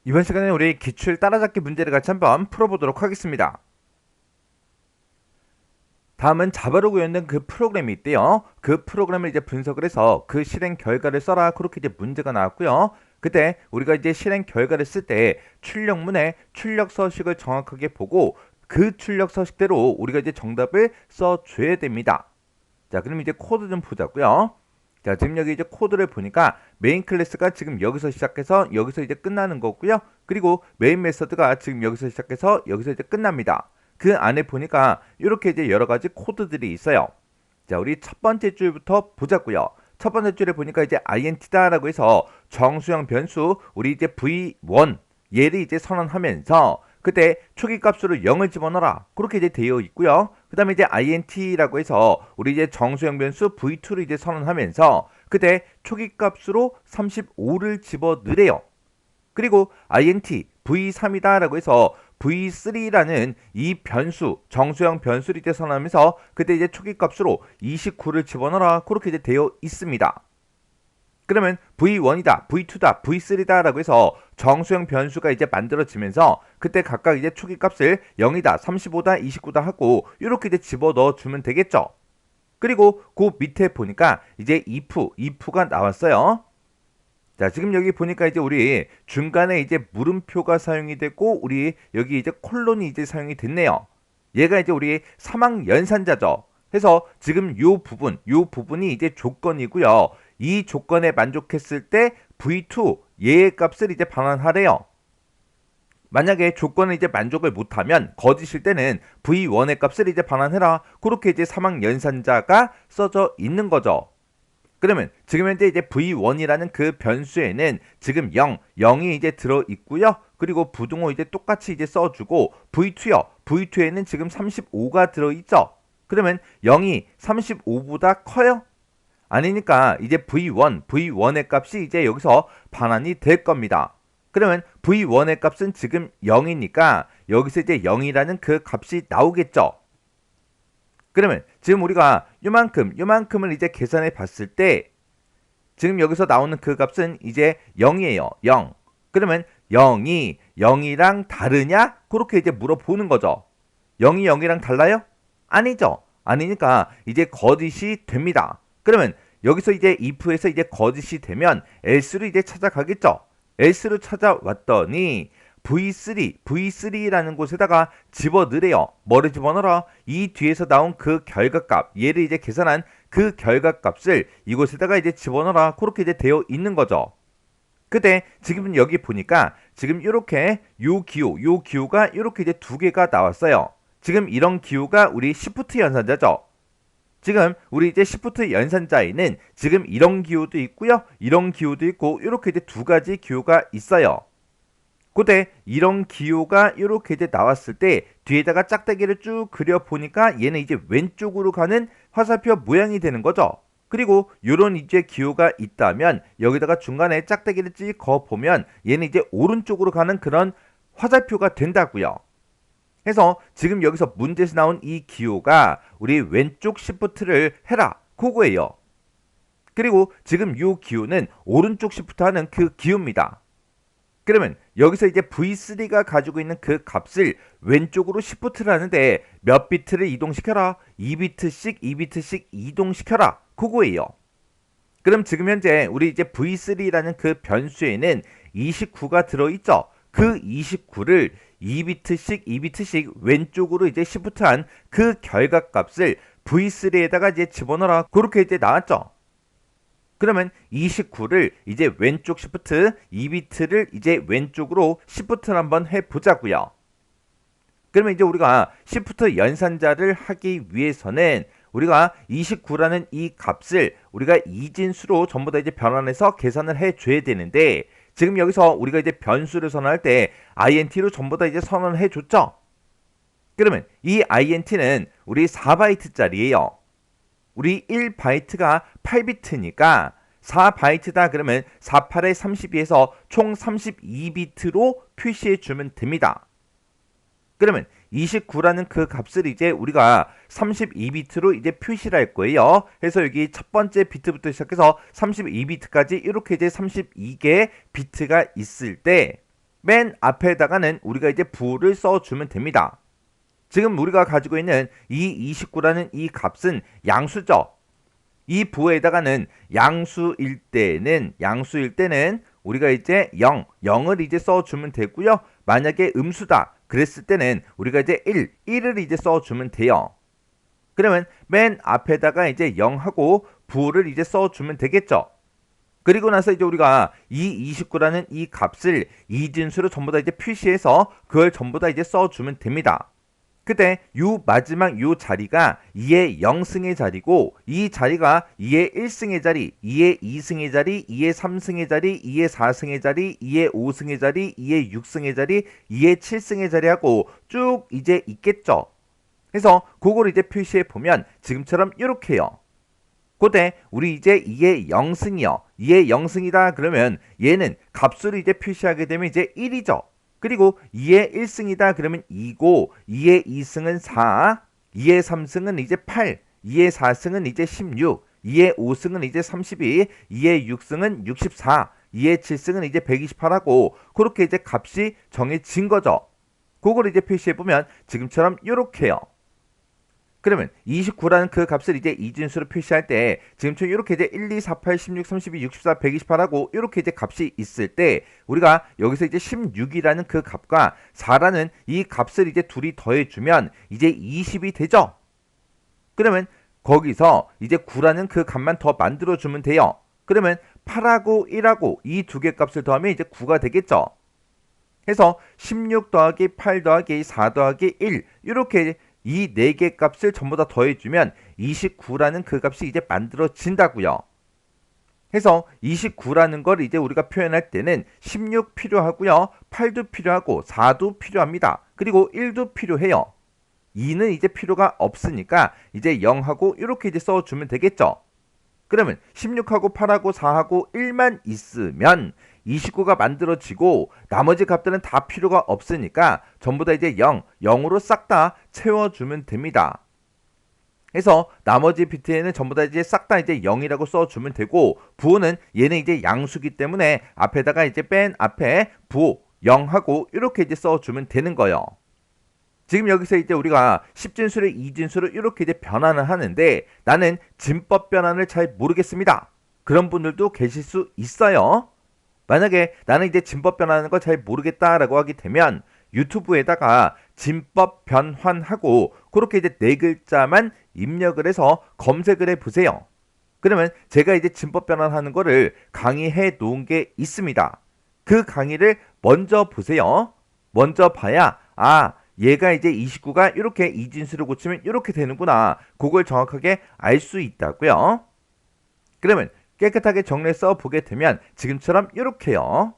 이번 시간에 우리 기출 따라잡기 문제를 같이 한번 풀어보도록 하겠습니다. 다음은 자바로 구현된 그 프로그램이 있대요. 그 프로그램을 이제 분석을 해서 그 실행 결과를 써라. 그렇게 이제 문제가 나왔고요. 그때 우리가 이제 실행 결과를 쓸 때 출력문에 출력 서식을 정확하게 보고 그 출력 서식대로 우리가 이제 정답을 써줘야 됩니다. 자, 그럼 이제 코드 좀 보자고요. 자, 지금 여기 이제 코드를 보니까 메인 클래스가 지금 여기서 시작해서 여기서 이제 끝나는 거고요. 그리고 메인 메서드가 지금 여기서 시작해서 여기서 이제 끝납니다. 그 안에 보니까 이렇게 이제 여러 가지 코드들이 있어요. 자, 우리 첫 번째 줄부터 보자고요. 첫 번째 줄에 보니까 이제 int다라고 해서 정수형 변수 우리 이제 v1 얘를 이제 선언하면서 그때 초기 값으로 0을 집어넣어라. 그렇게 이제 되어 있고요. 그 다음에 이제 int라고 해서 우리 이제 정수형 변수 v2를 이제 선언하면서 그때 초기 값으로 35를 집어넣으래요. 그리고 int v3이다라고 해서 v3라는 이 변수 정수형 변수를 이제 선언하면서 그때 이제 초기 값으로 29를 집어넣어라. 그렇게 이제 되어 있습니다. 그러면 V1이다, V2다, V3다 라고 해서 정수형 변수가 이제 만들어지면서 그때 각각 이제 초기 값을 0이다, 35다, 29다 하고 이렇게 이제 집어넣어 주면 되겠죠. 그리고 그 밑에 보니까 이제 if가 나왔어요. 자, 지금 여기 보니까 이제 우리 중간에 이제 물음표가 사용이 됐고 우리 여기 이제 콜론이 이제 사용이 됐네요. 얘가 이제 우리 사망 연산자죠. 해서 지금 요 부분이 이제 조건이고요. 이 조건에 만족했을 때 V2 얘의 값을 이제 반환하래요. 만약에 조건을 이제 만족을 못하면 거짓일 때는 V1의 값을 이제 반환해라. 그렇게 이제 사망 연산자가 써져 있는 거죠. 그러면 지금 현재 이제 v1이라는 그 변수에는 지금 0이 이제 들어 있고요. 그리고 부등호 이제 똑같이 이제 써주고 v2요. v2에는 지금 35가 들어 있죠. 그러면 0이 35보다 커요? 아니니까 이제 v1의 값이 이제 여기서 반환이 될 겁니다. 그러면 v1의 값은 지금 0이니까 여기서 이제 0이라는 그 값이 나오겠죠. 그러면 지금 우리가 요만큼을 이제 계산해 봤을 때 지금 여기서 나오는 그 값은 이제 0이에요. 0. 그러면 0이 0이랑 다르냐? 그렇게 이제 물어보는 거죠. 0이 0이랑 달라요? 아니죠. 아니니까 이제 거짓이 됩니다. 그러면 여기서 이제 if에서 이제 거짓이 되면 else로 이제 찾아가겠죠. else로 찾아왔더니 V3라는 곳에다가 집어넣으래요. 뭐를 집어넣어라? 이 뒤에서 나온 그 결과값, 얘를 이제 계산한 그 결과값을 이곳에다가 이제 집어넣어라. 그렇게 이제 되어 있는 거죠. 근데 지금 여기 보니까 지금 이렇게 요 기호가 이렇게 이제 두 개가 나왔어요. 지금 이런 기호가 우리 시프트 연산자죠. 지금 우리 이제 시프트 연산자에는 지금 이런 기호도 있고요. 이런 기호도 있고 이렇게 이제 두 가지 기호가 있어요. 그때 이런 기호가 이렇게 이제 나왔을 때 뒤에다가 짝대기를 쭉 그려보니까 얘는 이제 왼쪽으로 가는 화살표 모양이 되는 거죠. 그리고 이런 이제 기호가 있다면 여기다가 중간에 짝대기를 찍어 보면 얘는 이제 오른쪽으로 가는 그런 화살표가 된다고요. 해서 지금 여기서 문제에서 나온 이 기호가 우리 왼쪽 시프트를 해라 그거예요. 그리고 지금 이 기호는 오른쪽 시프트 하는 그 기호입니다. 그러면 여기서 이제 V3가 가지고 있는 그 값을 왼쪽으로 시프트를 하는데 몇 비트를 이동시켜라? 2비트씩 이동시켜라. 그거예요. 그럼 지금 현재 우리 이제 V3라는 그 변수에는 29가 들어있죠. 그 29를 2비트씩 왼쪽으로 이제 시프트한 그 결과값을 V3에다가 이제 집어넣어라. 그렇게 이제 나왔죠. 그러면 29를 이제 왼쪽 시프트 2비트를 이제 왼쪽으로 시프트를 한번 해보자고요. 그러면 이제 우리가 시프트 연산자를 하기 위해서는 우리가 29라는 이 값을 우리가 이진수로 전부 다 이제 변환해서 계산을 해줘야 되는데 지금 여기서 우리가 이제 변수를 선언할 때 int로 전부 다 이제 선언을 해줬죠. 그러면 이 int는 우리 4바이트짜리예요. 우리 1바이트가 8비트니까 4바이트다 그러면 48에 32에서 총 32비트로 표시해 주면 됩니다. 그러면 29라는 그 값을 이제 우리가 32비트로 이제 표시를 할 거예요. 그래서 여기 첫 번째 비트부터 시작해서 32비트까지 이렇게 이제 32개의 비트가 있을 때 맨 앞에다가는 우리가 이제 부호를 써주면 됩니다. 지금 우리가 가지고 있는 이 29라는 이 값은 양수죠. 이 부호에다가는 양수일 때는 우리가 이제 0을 이제 써주면 되고요. 만약에 음수다 그랬을 때는 우리가 이제 1을 이제 써주면 돼요. 그러면 맨 앞에다가 이제 0하고 부호를 이제 써주면 되겠죠. 그리고 나서 이제 우리가 이 29라는 이 값을 이진수로 전부 다 이제 표시해서 그걸 전부 다 이제 써주면 됩니다. 그때 요 마지막 요 자리가 2의 0승의 자리고 이 자리가 2의 1승의 자리, 2의 2승의 자리, 2의 3승의 자리, 2의 4승의 자리, 2의 5승의 자리, 2의 6승의 자리, 2의 7승의 자리하고 쭉 이제 있겠죠. 그래서 그걸 이제 표시해 보면 지금처럼 이렇게요. 그때 우리 이제 2의 0승이요. 2의 0승이다 그러면 얘는 값수를 이제 표시하게 되면 이제 1이죠. 그리고 2의 1승이다 그러면 2고 2의 2승은 4, 2의 3승은 이제 8, 2의 4승은 이제 16, 2의 5승은 이제 32, 2의 6승은 64, 2의 7승은 이제 128하고 그렇게 이제 값이 정해진 거죠. 그걸 이제 표시해 보면 지금처럼 이렇게요. 그러면 29라는 그 값을 이제 이진수로 표시할 때 지금처럼 이렇게 이제 1, 2, 4, 8, 16, 32, 64, 128하고 이렇게 이제 값이 있을 때 우리가 여기서 이제 16이라는 그 값과 4라는 이 값을 이제 둘이 더해주면 이제 20이 되죠. 그러면 거기서 이제 9라는 그 값만 더 만들어주면 돼요. 그러면 8하고 1하고 이 두 개 값을 더하면 이제 9가 되겠죠. 해서 16 더하기 8 더하기 4 더하기 1 이렇게 이 네 개 값을 전부 다 더해주면 29라는 그 값이 이제 만들어진다고요. 해서 29라는 걸 이제 우리가 표현할 때는 16 필요하고요. 8도 필요하고 4도 필요합니다. 그리고 1도 필요해요. 2는 이제 필요가 없으니까 이제 0하고 이렇게 이제 써주면 되겠죠. 그러면 16하고 8하고 4하고 1만 있으면 29가 만들어지고 나머지 값들은 다 필요가 없으니까 전부 다 이제 0으로 싹 다 채워주면 됩니다. 그래서 나머지 비트에는 전부 다 이제 싹 다 이제 0이라고 써주면 되고 부호는 얘는 이제 양수기 때문에 앞에다가 이제 맨 앞에 부호 0하고 이렇게 이제 써주면 되는 거예요. 지금 여기서 이제 우리가 10진수를 2진수로 이렇게 이제 변환을 하는데 나는 진법 변환을 잘 모르겠습니다. 그런 분들도 계실 수 있어요. 만약에 나는 이제 진법 변환하는 거 잘 모르겠다라고 하게 되면 유튜브에다가 진법 변환하고 그렇게 이제 네 글자만 입력을 해서 검색을 해 보세요. 그러면 제가 이제 진법 변환하는 거를 강의해 놓은 게 있습니다. 그 강의를 먼저 보세요. 먼저 봐야 얘가 이제 29가 이렇게 이진수를 고치면 이렇게 되는구나. 그걸 정확하게 알 수 있다고요. 그러면 깨끗하게 정리해 써 보게 되면 지금처럼 이렇게요.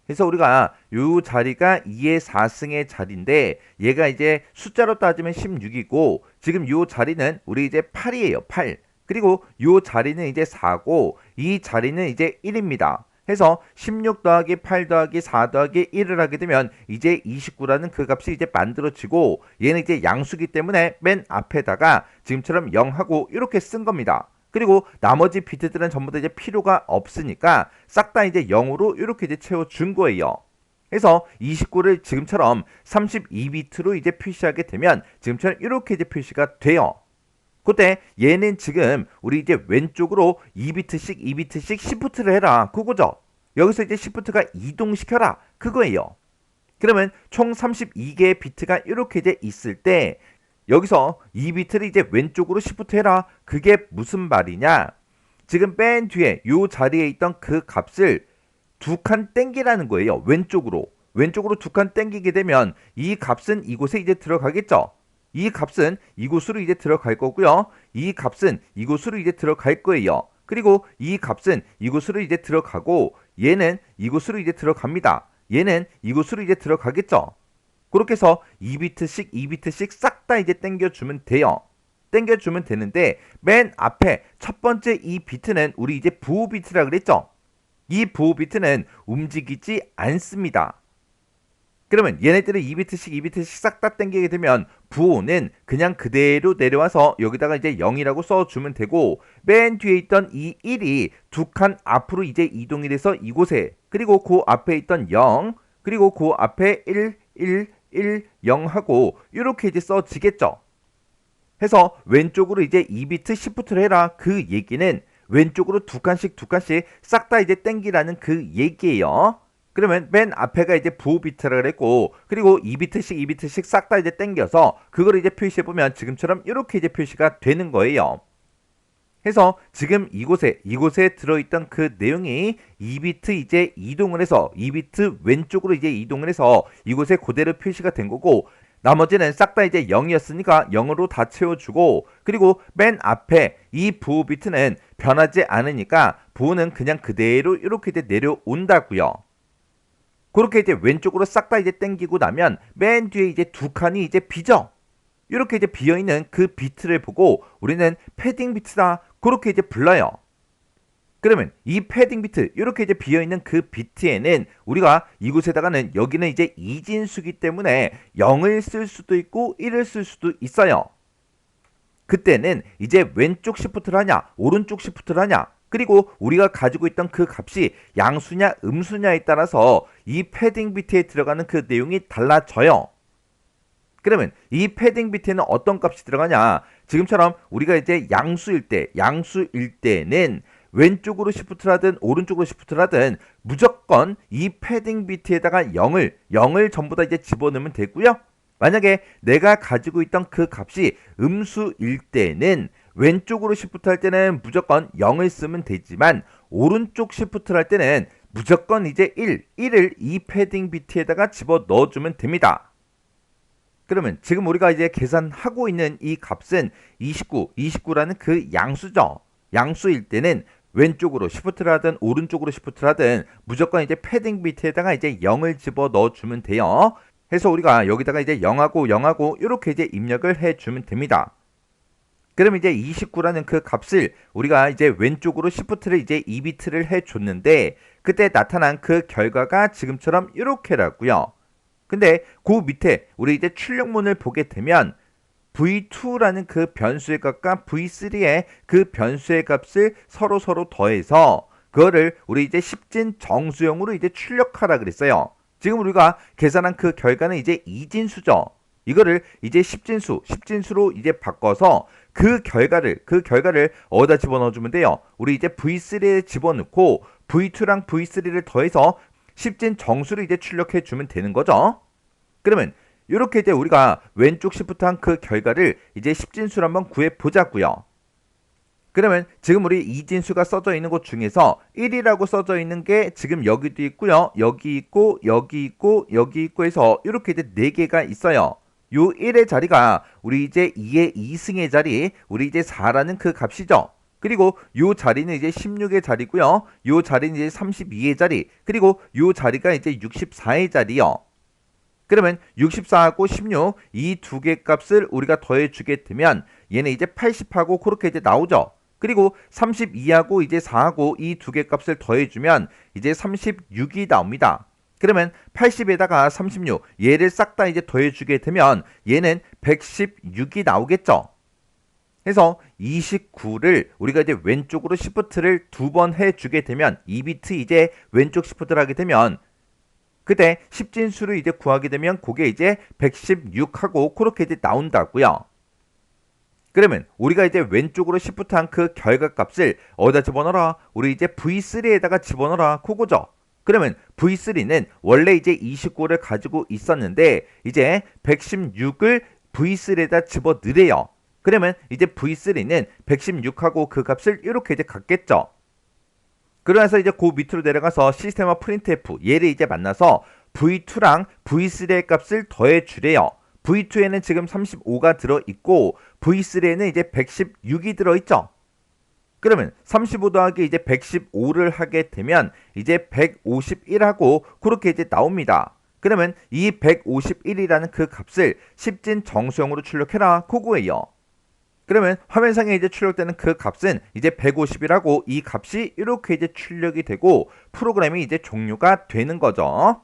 그래서 우리가 이 자리가 2의 4승의 자리인데 얘가 이제 숫자로 따지면 16이고 지금 이 자리는 우리 이제 8이에요. 8. 그리고 이 자리는 이제 4고 이 자리는 이제 1입니다. 해서 16 더하기 8 더하기 4 더하기 1을 하게 되면 이제 29라는 그 값이 이제 만들어지고 얘는 이제 양수기 때문에 맨 앞에다가 지금처럼 0하고 이렇게 쓴 겁니다. 그리고 나머지 비트들은 전부 다 이제 필요가 없으니까 싹 다 이제 0으로 이렇게 이제 채워준 거예요. 그래서 29를 지금처럼 32비트로 이제 표시하게 되면 지금처럼 이렇게 이제 표시가 돼요. 그때 얘는 지금 우리 이제 왼쪽으로 2비트씩 시프트를 해라. 그거죠. 여기서 이제 시프트가 이동시켜라. 그거예요. 그러면 총 32개의 비트가 이렇게 이제 있을 때 여기서 2비트를 이제 왼쪽으로 시프트 해라. 그게 무슨 말이냐? 지금 맨 뒤에 요 자리에 있던 그 값을 두 칸 땡기라는 거예요. 왼쪽으로 두 칸 땡기게 되면 이 값은 이곳에 이제 들어가겠죠. 이 값은 이곳으로 이제 들어갈 거고요. 이 값은 이곳으로 이제 들어갈 거예요. 그리고 이 값은 이곳으로 이제 들어가고 얘는 이곳으로 이제 들어갑니다. 얘는 이곳으로 이제 들어가겠죠. 그렇게 해서 2비트씩 싹 다 이제 땡겨주면 돼요. 땡겨주면 되는데 맨 앞에 첫 번째 이 비트는 우리 이제 부호 비트라 그랬죠. 이 부호 비트는 움직이지 않습니다. 그러면 얘네들을 2비트씩 싹 다 땡기게 되면 부호는 그냥 그대로 내려와서 여기다가 이제 0이라고 써주면 되고 맨 뒤에 있던 이 1이 두 칸 앞으로 이제 이동이 돼서 이곳에 그리고 그 앞에 있던 0 그리고 그 앞에 1, 1, 1, 0 하고 이렇게 이제 써지겠죠. 해서 왼쪽으로 이제 2비트 시프트를 해라. 그 얘기는 왼쪽으로 두 칸씩 싹 다 이제 땡기라는 그 얘기예요. 그러면 맨 앞에가 이제 부호 비트라 그랬고, 그리고 2비트씩 싹 다 이제 땡겨서 그걸 이제 표시해 보면 지금처럼 이렇게 이제 표시가 되는 거예요. 해서 지금 이곳에 들어있던 그 내용이 2비트 이제 이동을 해서 2비트 왼쪽으로 이제 이동을 해서 이곳에 그대로 표시가 된 거고, 나머지는 싹 다 이제 0이었으니까 0으로 다 채워주고, 그리고 맨 앞에 이 부호 비트는 변하지 않으니까 부호는 그냥 그대로 이렇게 이제 내려온다고요. 그렇게 이제 왼쪽으로 싹 다 이제 땡기고 나면 맨 뒤에 이제 두 칸이 이제 비죠. 이렇게 이제 비어있는 그 비트를 보고 우리는 패딩 비트다 그렇게 이제 불러요. 그러면 이 패딩 비트 이렇게 이제 비어있는 그 비트에는 우리가 이곳에다가는 여기는 이제 이진수기 때문에 0을 쓸 수도 있고 1을 쓸 수도 있어요. 그때는 이제 왼쪽 시프트를 하냐 오른쪽 시프트를 하냐, 그리고 우리가 가지고 있던 그 값이 양수냐 음수냐에 따라서 이 패딩 비트에 들어가는 그 내용이 달라져요. 그러면 이 패딩 비트에는 어떤 값이 들어가냐, 지금처럼 우리가 이제 양수일 때는 왼쪽으로 시프트를 하든 오른쪽으로 시프트를 하든 무조건 이 패딩 비트에다가 0을 전부 다 이제 집어넣으면 되고요. 만약에 내가 가지고 있던 그 값이 음수일 때는 왼쪽으로 시프트 할 때는 무조건 0을 쓰면 되지만 오른쪽 시프트를 할 때는 무조건 이제 1을 이 패딩 비트에다가 집어 넣어주면 됩니다. 그러면 지금 우리가 이제 계산하고 있는 이 값은 29라는 그 양수죠. 양수일 때는 왼쪽으로 시프트를 하든 오른쪽으로 시프트를 하든 무조건 이제 패딩 비트에다가 이제 0을 집어 넣어주면 돼요. 해서 우리가 여기다가 이제 0하고 이렇게 이제 입력을 해주면 됩니다. 그럼 이제 29라는 그 값을 우리가 이제 왼쪽으로 시프트를 이제 2비트를 해줬는데 그때 나타난 그 결과가 지금처럼 이렇게라고요. 근데 그 밑에 우리 이제 출력문을 보게 되면 v2라는 그 변수의 값과 v3의 그 변수의 값을 서로 더해서 그거를 우리 이제 십진 정수형으로 이제 출력하라 그랬어요. 지금 우리가 계산한 그 결과는 이제 이진수죠. 이거를 이제 십진수로 이제 바꿔서 그 결과를 어디다 집어넣어주면 돼요. 우리 이제 v3에 집어넣고 v2랑 v3를 더해서 십진 정수를 이제 출력해 주면 되는 거죠. 그러면 이렇게 이제 우리가 왼쪽 시프트한 그 결과를 이제 십진수로 한번 구해 보자고요. 그러면 지금 우리 이진수가 써져 있는 곳 중에서 1이라고 써져 있는 게 지금 여기도 있고요. 여기 있고 해서 이렇게 이제 4개가 있어요. 요 1의 자리가 우리 이제 2의 2승의 자리, 우리 이제 4라는 그 값이죠. 그리고 요 자리는 이제 16의 자리고요. 요 자리는 이제 32의 자리, 그리고 요 자리가 이제 64의 자리요. 그러면 64하고 16 이 두 개 값을 우리가 더해주게 되면 얘는 이제 80하고 그렇게 이제 나오죠. 그리고 32하고 이제 4하고 이 두 개 값을 더해주면 이제 36이 나옵니다. 그러면 80에다가 36 얘를 싹 다 이제 더해주게 되면 얘는 116이 나오겠죠. 해서 29를 우리가 이제 왼쪽으로 시프트를 2번 해주게 되면 2비트 이제 왼쪽 시프트를 하게 되면 그때 십진수를 이제 구하게 되면 그게 이제 116하고 그렇게 이제 나온다고요. 그러면 우리가 이제 왼쪽으로 시프트한 그 결과값을 어디다 집어넣어라? 우리 이제 V3에다가 집어넣어라. 그거죠. 그러면 V3는 원래 이제 29를 가지고 있었는데 이제 116을 V3에다 집어넣으래요. 그러면 이제 V3는 116하고 그 값을 이렇게 이제 갖겠죠. 그러면서 이제 그 밑으로 내려가서 시스템화 프린트F 얘를 이제 만나서 V2랑 V3의 값을 더해 주래요. V2에는 지금 35가 들어있고 V3에는 이제 116이 들어있죠. 그러면 35 더하기 이제 115를 하게 되면 이제 151하고 그렇게 이제 나옵니다. 그러면 이 151이라는 그 값을 십진 정수형으로 출력해라. 그거예요. 그러면 화면상에 이제 출력되는 그 값은 이제 150이라고 이 값이 이렇게 이제 출력이 되고 프로그램이 이제 종료가 되는 거죠.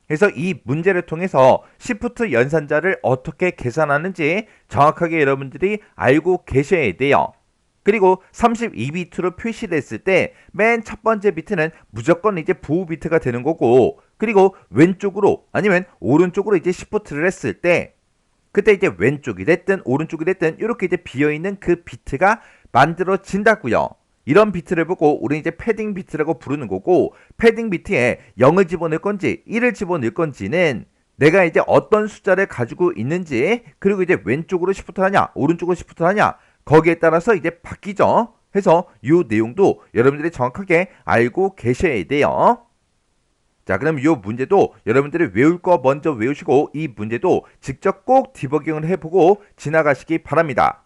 그래서 이 문제를 통해서 시프트 연산자를 어떻게 계산하는지 정확하게 여러분들이 알고 계셔야 돼요. 그리고 32비트로 표시됐을 때 맨 첫 번째 비트는 무조건 이제 보호 비트가 되는 거고, 그리고 왼쪽으로 아니면 오른쪽으로 이제 시프트를 했을 때 그때 이제 왼쪽이 됐든 오른쪽이 됐든 이렇게 이제 비어있는 그 비트가 만들어진다고요. 이런 비트를 보고 우리는 이제 패딩 비트라고 부르는 거고, 패딩 비트에 0을 집어넣을 건지 1을 집어넣을 건지는 내가 이제 어떤 숫자를 가지고 있는지, 그리고 이제 왼쪽으로 시프트 하냐 오른쪽으로 시프트 하냐 거기에 따라서 이제 바뀌죠. 해서 이 내용도 여러분들이 정확하게 알고 계셔야 돼요. 자, 그럼 이 문제도 여러분들이 외울 거 먼저 외우시고 이 문제도 직접 꼭 디버깅을 해보고 지나가시기 바랍니다.